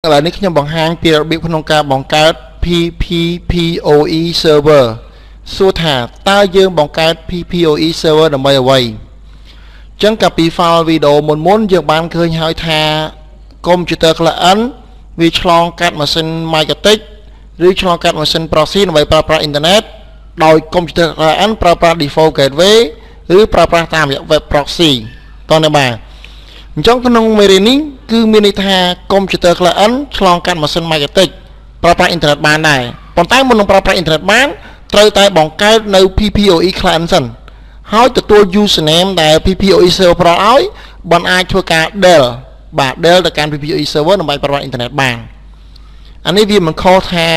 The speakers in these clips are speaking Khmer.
là nick nhằm bằng hàng pi bị phân ca bằng cái PPPoE server số thả ta dương bằng cái PPPoE server làm bài vậy chẳng cả pi file video muốn dương ban khơi hai thà computer là ấn vì chọn các machine marketing rồi chọn các machine proxy làm bài pra internet đòi computer là ấn pra default gateway rồi pra tam web proxy toàn là bà trong cái nông mê ní cứ mini tha computer là ấn chọn các machine marketing pra internet ban này còn tay muốn pra internet banត្រូវតែបង្កើតនៅ PPoE client សិនហើយទទួល username ដែល PPoE server ប្រោឲ្យបានអាចធ្វើការ del បាទ del ទៅកាន់ PPoE server ដើម្បីប្រើប្រាស់ internet បានអានេះវាមិនខុសថា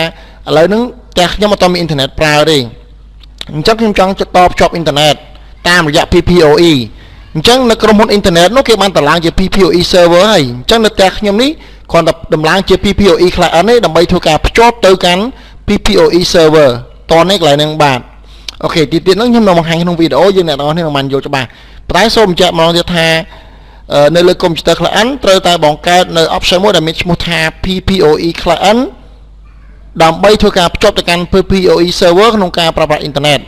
ឥឡូវហ្នឹងតែខ្ញុំអត់មាន internet ប្រើទេអញ្ចឹងខ្ញុំចង់តភ្ជាប់ internet តាមរយៈ PPoE អញ្ចឹងនៅក្រុមហ៊ុន internet នោះគេបានតម្លើងជា PPoE server ហើយអញ្ចឹងនៅផ្ទះខ្ញុំនេះគ្រាន់តែតម្លើងជា PPoE client ទេដើម្បីធ្វើការភ្ជាប់ទៅកាន់ PPoE serverตอนนี้กลายนึงบาทโอเคตีๆนั้นខ្ញុំនៅបង្ហាញក្នុងវីដេអូយើងអ្នកនរនេះមិនយល់ច្បាស់ប៉ុន្តែសូមបញ្ជាក់ម្ដងទៀតថានៅលើកុំព្យូទ័រ client ត្រូវតែបង្កើតនៅ option មួយដែលមានឈ្មោះថា PPoE client ដើម្បីធ្វើការភ្ជាប់ទៅកាន់ PPoE server ក្នុងការប្រើប្រាស់អ៊ីនធឺណិត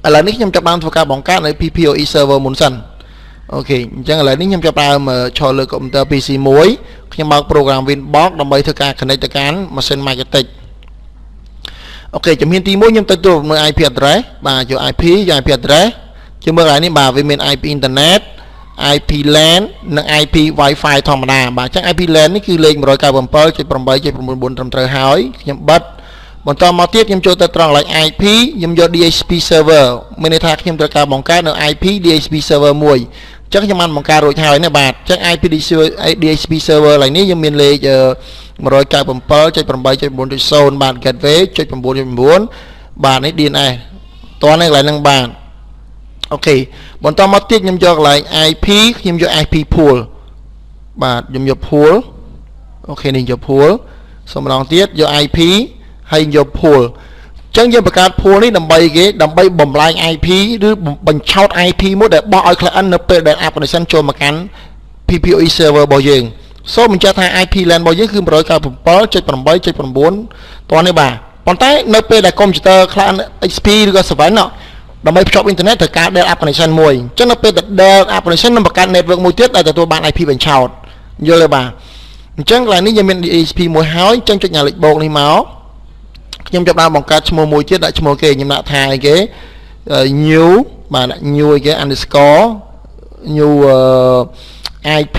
ឥឡូវនេះខ្ញុំចាប់បានធ្វើការបង្កើតនៅ PPoE server មុនសិនអូខេអញ្ចឹងឥឡូវនេះខ្ញុំចាប់ដើមឈរលើកុំព្យូទ័រ PC មួយខ្ញុំបើក program Winbox ដើម្បីធ្វើការ connect ទៅកាន់ machine marketingអូខេជំហានទី1ខ្ញុំទៅចូលនៅ IP address បាទយក IP យក IP address ជាមើលហើយនេះបាទវាមាន IP internet IP LAN និង IP Wi-Fi ធម្មតាបាទអញ្ចឹង IP LAN នេះគឺលេខ 197.8.9 ត្រឹមត្រូវហើយខ្ញុំបិទបន្តមកទៀតខ្ញុំចូលទៅត្រង់កន្លែង IP ខ្ញុំយក DHCP server មានន័យថាខ្ញុំត្រូវការបង្កើតនៅ IP DHCP server មួយអញ្ចឹងខ្ញុំបានបង្កើតរួចហើយណាបាទអញ្ចឹង IP DHCP server ឡើយនេះយើងមានលេខ197.8.4.0 បាទ gateway 0.9.9 បាទនេះ DNS តោះនេះកន្លែងហ្នឹងបាទអូខេបន្តមកទៀតខ្ញុំយកកន្លែង IP ខ្ញុំយក IP pool បាទខ្ញុំយក pool អូខេនេះយក pool សូមម្ដងទៀតយក IP ហើយយក pool អញ្ចឹងយើងបង្កើត pool នេះដើម្បីដើម្បីបំលែង IP ឬបញ្ឆោត IP មួយដែលបោះឲ្យ client នៅពេលដែល application ចូលមកកាន់ PPoE server របស់យើងសូមបញ្ជាក់ថា IP LAN របស់យើងគឺ 197.8.9 តោះនេះបាទប៉ុន្តែនៅពេលដែល computer client HP ឬក៏ server ណោះដើម្បីភ្ជាប់អ៊ីនធឺណិតត្រូវការ Dell application មួយអញ្ចឹងនៅពេលដែល Dell application នឹងបង្កើត network មួយទៀតដែលទទួលបាន IP បញ្ឆោតយល់ទេបាទអញ្ចឹងកន្លែងនេះយើងមាន DHCP មួយហើយអញ្ចឹងចុចញ៉ាលេខបូកនេះមកខ្ញុំចាប់ដើមបង្កើតឈ្មោះមួយទៀតដាក់ឈ្មោះគេខ្ញុំដាក់ថាអីគេ new បាទដាក់ new អីគេ underscore new IP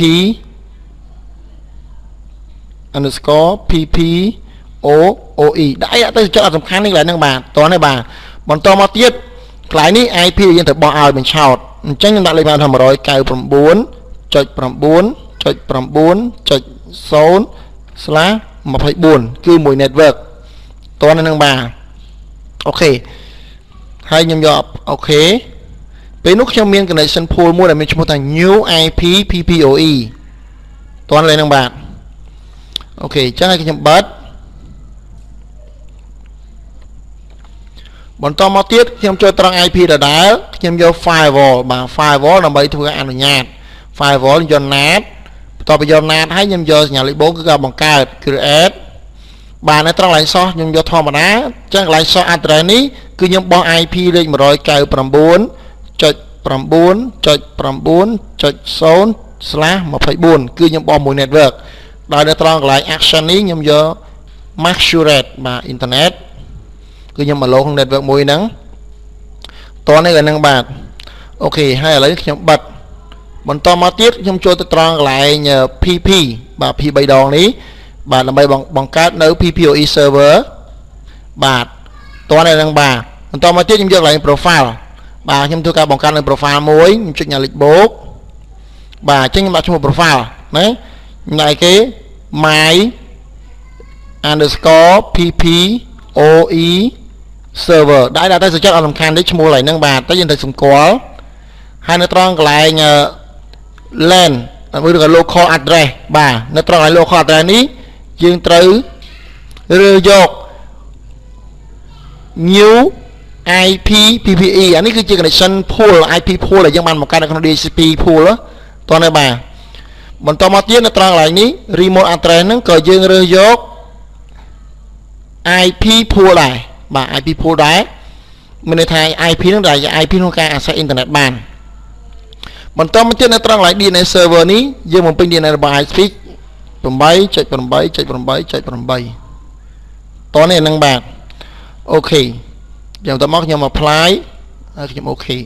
underscore PPoE ដាក់អីទៅចុចអត់សំខាន់នេះកន្លែងហ្នឹងបាទតោះនេះបាទបន្តមកទៀតកន្លែងនេះ IP យើងត្រូវបោះឲ្យបញ្ឆោតអញ្ចឹងខ្ញុំដាក់លេខបានថា 199.9.0/24 គឺមួយ network តោះហ្នឹងបាទអូខេហើយខ្ញុំយកអូខេពេលនោះខ្ញុំមាន connection pool មួយដែលមានឈ្មោះថា new IP PPoE តោះលេខហ្នឹងបាទអូខេអញ្ចឹងឲ្យខ្ញុំបិទបន្តមកទៀតខ្ញុំចូលត្រង់ IP ដដែលខ្ញុំយក firewall បាទ firewall ដើម្បីធ្វើអនុញ្ញាត firewall យក NAT បន្ទាប់ពីយក NAT ហើយខ្ញុំយកសញ្ញាលេខបូកគឺការបង្កើត create បាទនៅត្រង់កន្លែង source ខ្ញុំយកធម្មតាអញ្ចឹងកន្លែង source address នេះគឺខ្ញុំបោះ IP លេខ 199.9.0/24 គឺខ្ញុំបោះមួយ network ដោយនៅត្រង់កន្លែង action នេះខ្ញុំយក masquerade បាទ internet គឺខ្ញុំមកលងក្នុង network មួយហ្នឹងតោះនេះក៏ហ្នឹងបាទអូខេហើយឥឡូវខ្ញុំបិទបន្តមកទៀតខ្ញុំចូលទៅត្រង់កន្លែង PP បាទ P 3 ដងនេះបាទដើម្បីបង្កើតនៅ PPoE server បាទតោះនេះហ្នឹងបាទបន្តមកទៀតខ្ញុំយកកន្លែង profile បាទខ្ញុំធ្វើការបង្កើតនៅ profile មួយខ្ញុំចុចញ៉ាលេខបូកបាទអញ្ចឹងខ្ញុំដាក់ឈ្មោះ profile ណាខ្ញុំដាក់អីគេ my underscore PPoE server ដាក់តែសច្ចៈអត់សំខាន់ទេឈ្មោះឡើយហ្នឹងបាទតែយើងត្រូវសម្គាល់ហើយនៅត្រង់កន្លែង LAN ឬក៏ local address បាទនៅត្រង់កន្លែង local address នេះយើងត្រូវរើសយក new IP PPE អានេះគឺជា connection pool IP pool ដែលយើងបានបង្កើតនៅក្នុង DHCP pool តោះនេះបាទ បន្តមកទៀតនៅត្រង់កន្លែងនេះ remote address ហ្នឹងក៏យើងរើសយក IP pool ដែរបាទ IP pool ដែរមានន័យថា IP ហ្នឹងដែលជា IP ក្នុងការ access internet បានបន្តមកទៀតនៅត្រង់កន្លែង DNS server នេះយើងបំពេញ DNS របស់ ISP 8.8.8.8 តោះនេះហ្នឹងបាទអូខេយ៉ាងតមកខ្ញុំ apply ហើយខ្ញុំអូខេ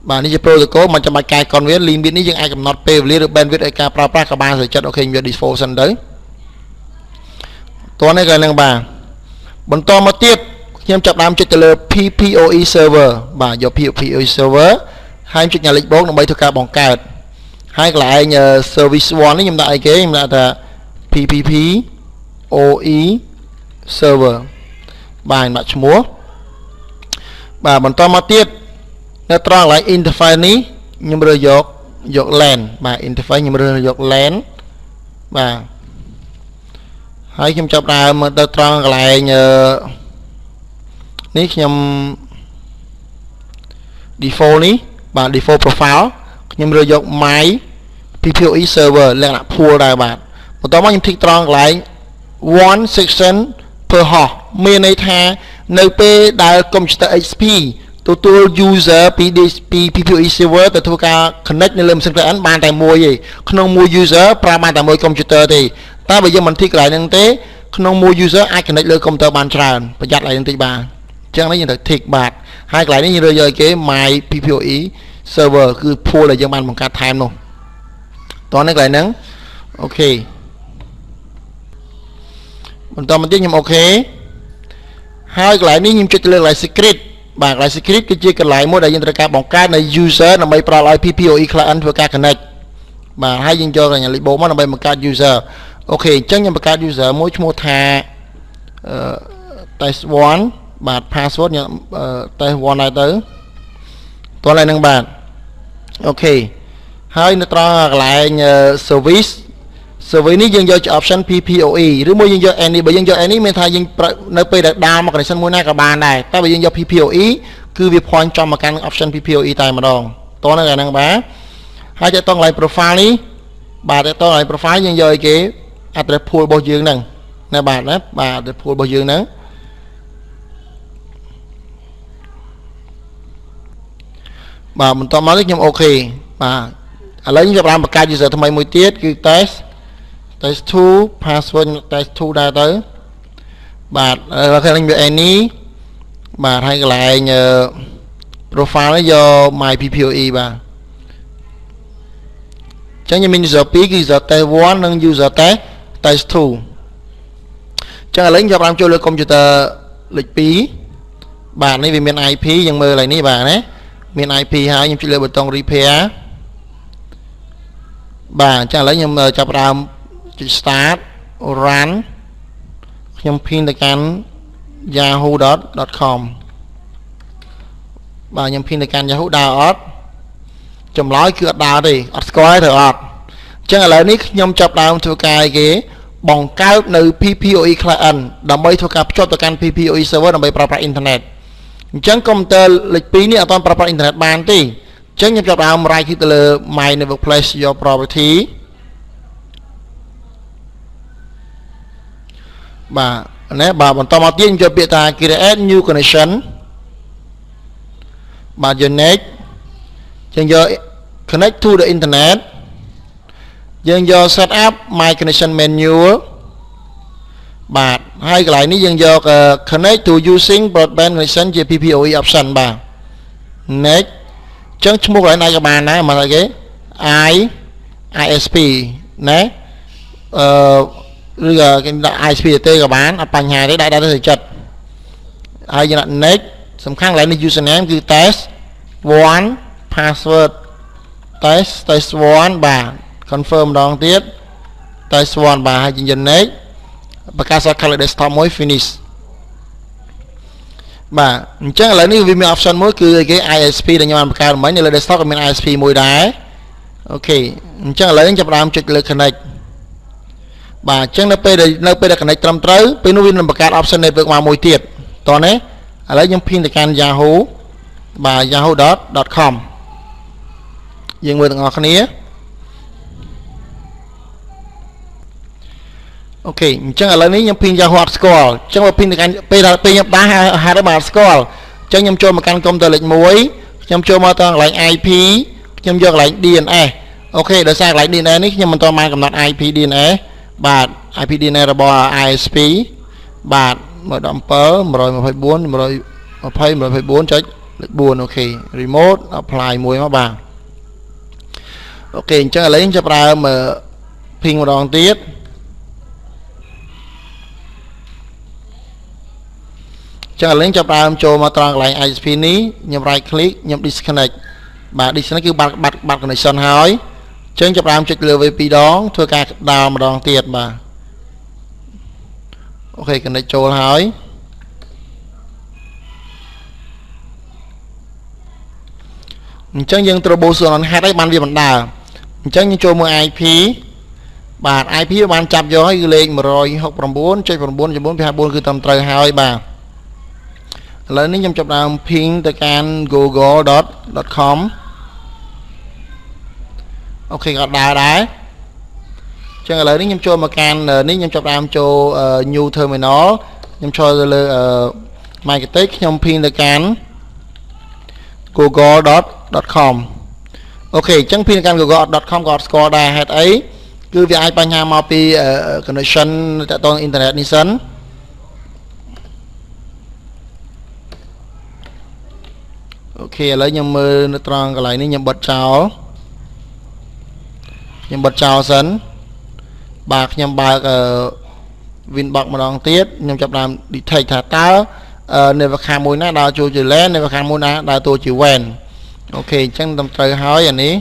បាទនេះជា protocol មិនចាំបាច់កែកនវា limit នេះយើងអាចកំណត់ពេលវេលាឬ bandwidth ឲ្យការប្រើប្រាស់ក៏បានស្រួលចិត្តអូខេខ្ញុំយក default សិនទៅតោះនេះក៏ហ្នឹងបាទបន្តមកទៀតខ្ញុំចាប់ដើមចុចទៅលើ PPOE server បាទយក PPOE server ហើយចុចញ៉ាំលេខបូកដើម្បីធ្វើការបង្កើតហើយកន្លែង service 1 នេះខ្ញុំដាក់អីគេខ្ញុំដាក់ថា PPOE server បាទដាក់ឈ្មោះបាទបន្តមកទៀតនៅត្រង់កន្លែង interface នេះខ្ញុំរើសយក LAN បាទ interface ខ្ញុំរើសយក LAN បាទហើយខ្ញុំចាប់ដើមទៅត្រង់កន្លែងនេះខ្ញុំ default នេះបាទ default profile ខ្ញុំរើសយក my PPOE server លក្ខណៈ pool ដែរបាទបន្តមកខ្ញុំធីកត្រង់កន្លែង one section per host មានន័យថានៅពេលដែល computer HP ទទួល user ពី PPOE server ទៅធ្វើការ connect នៅលើម៉ាស៊ីន client បានតែមួយទេក្នុងមួយ user ប្រើបានតែមួយ computer ទេតែបើយើងមិនធីកកន្លែងហ្នឹងទេក្នុងមួយ user អាច connect លើ computer បានច្រើនប្រយ័ត្នកន្លែងហ្នឹងតិចបាទអញ្ចឹងនេះយើងត្រូវធីកបាទហើយកន្លែងនេះយើងរើសយកគេ my PPOE server គឺ pool ដែលយើងបានបង្កើតថែមនោះតោះនេះកន្លែងហ្នឹងអូខេបន្តមកទៀតខ្ញុំអូខេហើយកន្លែងនេះខ្ញុំចុចទៅលើកន្លែង secret បាទកន្លែង secret គឺជាកន្លែងមួយដែលយើងត្រូវការបង្កើតនៅ user ដើម្បីប្រោលឲ្យ PPOE client ធ្វើការ connect បាទហើយយើងយកកញ្ញាលេខបូកមកដើម្បីបង្កើត user អូខេអញ្ចឹងខ្ញុំបង្កើត user មួយឈ្មោះថា test 1 បាទ password ខ្ញុំ test 1ដែរទៅតោះឡើយហ្នឹងបាទអូខេហើយនៅត្រង់កន្លែង service នេះយើងយកជា option PPOE ឬមួយយើងយក any បើយើងយក any មានថាយើងនៅពេលដែលដើរមក connection មួយណាក៏បានដែរតែបើយើងយក PPOE គឺវា point ចំមកកាន់ option PPOE តែម្ដងតោះនៅហ្នឹងបាទហើយទៅតង់កន្លែង profile នេះបាទទៅតង់កន្លែង profile យើងយកឲ្យគេ address pool របស់យើងហ្នឹងណាបាទណាបាទ address pool របស់យើងហ្នឹងបាទបន្តមកនេះខ្ញុំអូខេបាទឥឡូវខ្ញុំចាប់បានបង្កើត user ថ្មីមួយទៀតគឺ test 2 password test 2ដែរទៅបាទឥឡូវខ្ញុំយក any បាទហើយកន្លែង profile នេះយក my PPOE បាទអញ្ចឹងខ្ញុំមាន user 2 គឺ user test 1 និង user test 2អញ្ចឹងឥឡូវខ្ញុំចាប់បានចូលលើ computer លេខ2បាទនេះវាមាន IP យើងមើលឡើយនេះបាទណាមាន IP ហើយខ្ញុំចុចលើប៊ូតុង repair បាទអញ្ចឹងឥឡូវខ្ញុំចាប់ផ្ដើមចុច start run ខ្ញុំ pin ទៅកាន់ yahoo.com បាទខ្ញុំ pin ទៅកាន់ Yahoo ដើរអត់ចម្លើយគឺអត់ដើរទេអត់ស្គាល់ទេត្រូវអត់អញ្ចឹងឥឡូវនេះខ្ញុំចាប់ដើមធ្វើការឲ្យគេបង្កើតនៅ PPOE client ដើម្បីធ្វើការភ្ជាប់ទៅកាន់ PPOE server ដើម្បីប្រើប្រាស់ internet អញ្ចឹង computer លេខ2នេះអត់ទាន់ប្រើប្រាស់ internet បានទេអញ្ចឹងខ្ញុំចាប់ដើម right click ទៅលើ my network place your property បាទណាបាទបន្តមកទៀតខ្ញុំយកពាក្យថា create new connection បាទ unique យើងយក connect to the internet យើងយក set up my connection menu បាទហើយកន្លែងនេះយើងយក connect to using broadband connection ជា PPOE option បាទ next អញ្ចឹងឈ្មោះកន្លែងណាក៏បានដែរមកឲ្យគេ ISP ណាឬក៏គេដាក់ ISP ទេក៏បានអត់បញ្ហាទេដាក់ទៅចិត្តហើយយើងដាក់ next សំខាន់កន្លែងនេះ username គឺ test 1 password test 1 បាទ confirm ម្ដងទៀត test 1 បាទហើយយើងយក next បង្កើត color desktop មួយ finish បាទអញ្ចឹងឥឡូវនេះវាមាន option មួយគឺគេ ISP ដែលខ្ញុំបានបង្កើតមិញនៅលើ desktop ក៏មាន ISP មួយដែរអូខេអញ្ចឹងឥឡូវខ្ញុំចាប់ផ្ដើមចុចលើ connect បាទអញ្ចឹងនៅពេលដែល connect ត្រឹមត្រូវពេលនោះវានឹងបង្កើត option network មកមួយទៀតតោះណាឥឡូវខ្ញុំ pin ទៅកាន់ Yahoo បាទ yahoo.com យើងមើលទាំងអស់គ្នា អូខេអញ្ចឹងឥឡូវនេះខ្ញុំ pin Yahoo អត់ស្គាល់អញ្ចឹងមក pin ទៅកាន់ពេលខ្ញុំដាស់ហៅដល់មកស្គាល់អញ្ចឹងខ្ញុំចូលមកកាន់កុំព្យូទ័រលេខ1ខ្ញុំចូលមកទៅកន្លែង IP ខ្ញុំយកកន្លែង DNS អូខេដោយសារកន្លែង DNS នេះខ្ញុំមិនទាន់បានកំណត់ IP DNS បាទ IP DNS របស់ ISP បាទ117.124.120.124.4អូខេ remote apply មួយមកបាទអូខេអញ្ចឹងឥឡូវខ្ញុំចាប់ដើម ping ម្ដងទៀតចឹងឥឡូវចាប់ដើមចូលមកត្រង់កន្លែង ISP នេះខ្ញុំ right click ខ្ញុំ disconnect បាទ disconnect គឺបាត់ connection ហើយចឹងចាប់ដើមចុចលើវា2ដងធ្វើការដោនម្ដងទៀតបាទអូខេ connect ចូលហើយអញ្ចឹងយើងត្រូវបូសon head ឲ្យបានវាបណ្ដើរអញ្ចឹងយើងចូលមើល IP បាទ IP បានចាប់យកហើយគឺលេខ 169.9.4.54 គឺត្រឹមត្រូវហើយបាទឥឡូវនេះខ្ញុំចាប់ដើម ping ទៅកាន់ google.com អូខេក៏ដើរដែរអញ្ចឹងឥឡូវនេះខ្ញុំចូលមកកាន់នេះខ្ញុំចាប់ដើមចូល new terminal ខ្ញុំចូលទៅលើ marketing ខ្ញុំ ping ទៅកាន់ google.com អូខេអញ្ចឹង ping ទៅកាន់ google.com ក៏អត់ស្គាល់ដែរហេតុអីគឺវាអាចបញ្ហាមកពី connection ទៅដល់ internet នេះសិនអូខេឥឡូវខ្ញុំមើលនៅត្រង់កន្លែងនេះខ្ញុំបិទចោលសិនបាទខ្ញុំបើក Winbox ម្ដងទៀតខ្ញុំចាប់ដើម detect ថាតើ network មួយណាដើរចូលជា LAN network មួយណាដើរចូលជា WAN អូខេអញ្ចឹងត្រឹមត្រូវហើយអានេះ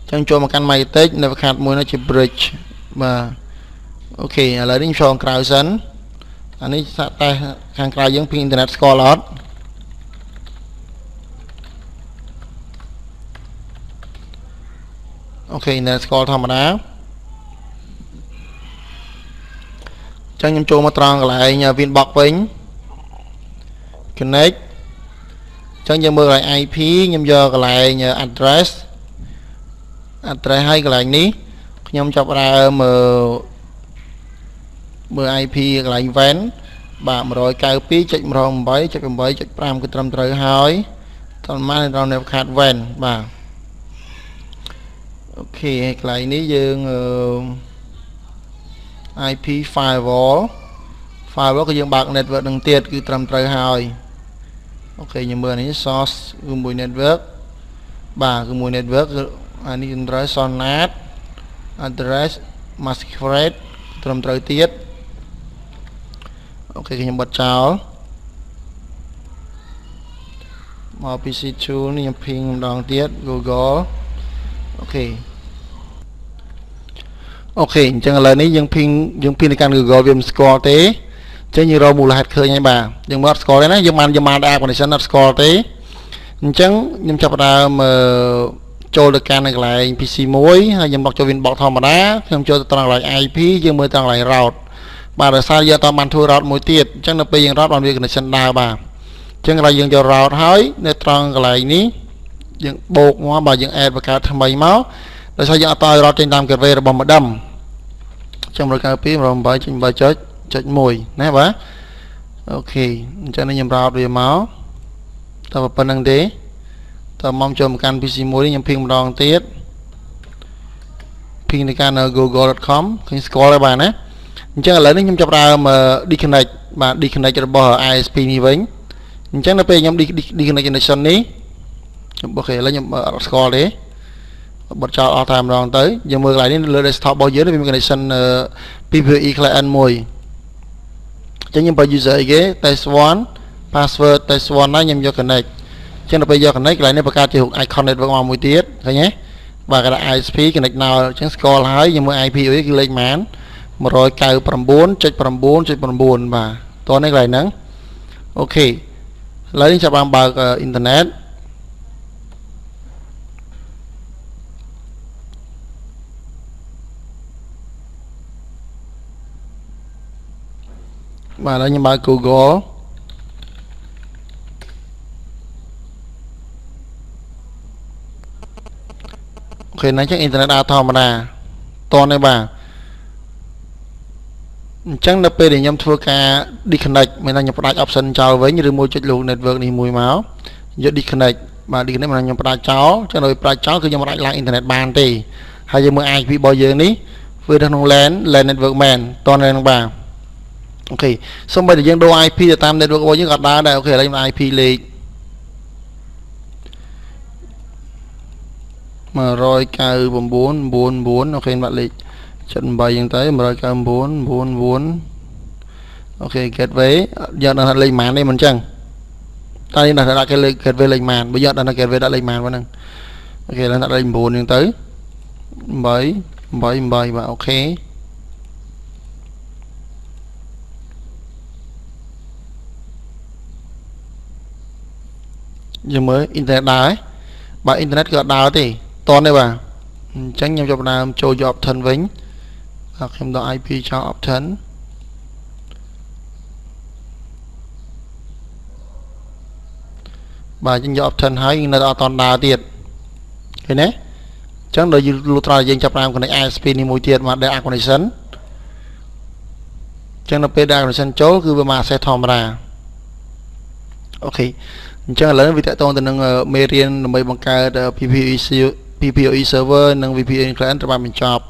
អញ្ចឹងចូលមកកាន់ MyTech network មួយនោះជា bridge បាទអូខេឥឡូវនេះខ្ញុំចូលក្រៅសិនអានេះសាក់តែខាងក្រៅយើង ping internet ស្គាល់អត់អូខេ internet ស្គាល់ធម្មតាចឹងខ្ញុំចូលមកត្រង់កន្លែង Winbox វិញ connect ចឹងយើងមើលកន្លែង IP ខ្ញុំយកកន្លែង address ហើយកន្លែងនេះខ្ញុំចាប់ដើមមើល IP កន្លែង WAN បាទ 192.168.8.5 គឺត្រឹមត្រូវហើយត្រឹមមកនៅក្នុង network WAN បាទអូខេកន្លែងនេះយើង IP firewall គឺយើងបើក network នឹងទៀតគឺត្រឹមត្រូវហើយអូខេខ្ញុំមើលនេះ source គឺមួយ network បាទគឺមួយ network គឺអានេះត្រឹមត្រូវ SONAT address masquerade ត្រឹមត្រូវទៀតអូខេខ្ញុំបិទចោលមក PC2 នេះខ្ញុំ ping ម្ដងទៀត Google អូខេអញ្ចឹងឥឡូវនេះយើង ping ទៅកាន់ Google វាមិនស្គាល់ទេអញ្ចឹងយើងរកមូលហេតុឃើញហើយបាទយើងមកអត់ស្គាល់ទេណាយើងបានapp connection អត់ស្គាល់ទេអញ្ចឹងខ្ញុំចាប់ផ្ដើមចូលទៅកាន់នៅកន្លែង PC មួយហើយខ្ញុំដល់ចូល Winbox ធម្មតាខ្ញុំចូលទៅត្រង់កន្លែង IP យើងមើលត្រង់កន្លែង route បាទដោយសារយើងអត់បានធ្វើ route មួយទៀតអញ្ចឹងនៅពេលយើង route បានវា connection ដើរបាទអញ្ចឹងkalauយើងយក route ហើយនៅត្រង់កន្លែងនេះយើងបូកមកបើយើង add បង្កើតថ្មីមកដោយសារយើងអត់ឲ្យ route ចេញតាម gateway របស់ modem ចឹង 192.168.8.1 ណាបាទអូខេអញ្ចឹងខ្ញុំ route វាមកតើប៉ុណ្្នឹងទេតើមកចូលមកកាន់ PC មួយនេះខ្ញុំ ping ម្ដងទៀត ping ទៅកាន់ google.com ឃើញស្គាល់ហើយបាទណាអញ្ចឹងឥឡូវនេះខ្ញុំចាប់ដើម disconnect បាទ disconnect របស់ ISP នេះវិញអញ្ចឹងនៅពេលខ្ញុំ disconnect connection នេះអូខេឥឡូវខ្ញុំអត់ស្គាល់ទេបិទចោលអស់តែម្ដងទៅយើងមើលកន្លែងនេះលើ desktop របស់យើងវាមាន connection PPE client មួយអញ្ចឹងខ្ញុំបើ user អីគេ test1 password test1 ណាខ្ញុំយក connect អញ្ចឹងដល់ពេលយក connect កន្លែងនេះបង្កើតជា icon network មកមួយទៀតឃើញទេបាទគេថា ISP connect now អញ្ចឹងស្គាល់ហើយយើងមើល IP គឺលេខម៉ាន 199.9.9 បាទតោះនេះកន្លែងហ្នឹងអូខេឥឡូវនេះចាប់បានបើក internet បាទឥឡូវខ្ញុំបើក Google អូខេណាស់ចឹងអ៊ីនធឺណិតដើរធម្មតាតនេះបាទ ចឹងដល់ពេលដែលខ្ញុំធ្វើការ disconnect មានថាខ្ញុំផ្ដាច់ option ចោលវិញឬមួយចុចលោក network នេះមួយមកយក disconnect បាទ disconnect មានថាខ្ញុំផ្ដាច់ចោលចឹងដល់ផ្ដាច់ចោលគឺខ្ញុំមិនអាចឡើងអ៊ីនធឺណិតបានទេហើយយើងមើល IP របស់យើងនេះវានៅក្នុង LAN network មែនតើនឹងបាទអូខេសូម្បីតែយើងដូរ IP ទៅតាម network របស់យើងក៏ដើរដែរអូខេឥឡូវខ្ញុំ IP លេខ 199.99 អូខេបាត់លេខ 78 ហ្នឹងទៅ 199.99 អូខេ gateway យកដល់លេខម៉ាននេះមិនចឹងតែនេះដាក់គេលេខ gateway លេខម៉ានបើយកដល់ gateway ដាក់លេខម៉ានហ្នឹងអូខេឥឡូវដាក់លេខ 9 ហ្នឹងទៅ 8 បាទអូខេយើងមើលអ៊ីនធឺណិតដើរបើអ៊ីនធឺណិតក៏ដើរទេតនទេបាទអញ្ចឹងខ្ញុំចាប់ផ្ដើមចូលយក option វិញបាទខ្ញុំដល់ IP ចោល option បាទយើងយក option ហើយនៅអត់តដើរទៀតឃើញទេអញ្ចឹងដល់យូរត្រង់យើងចាប់ផ្ដើម connect ISP នេះមួយទៀតមក data connection អញ្ចឹងនៅពេល data connection ចូលគឺវាមក access ធម្មតាអូខេអញ្ចឹងឥឡូវវាតកតងទៅនឹងមេរៀនដើម្បីបង្កើត PPOE server និង VPN client ត្រូវបានបញ្ចប់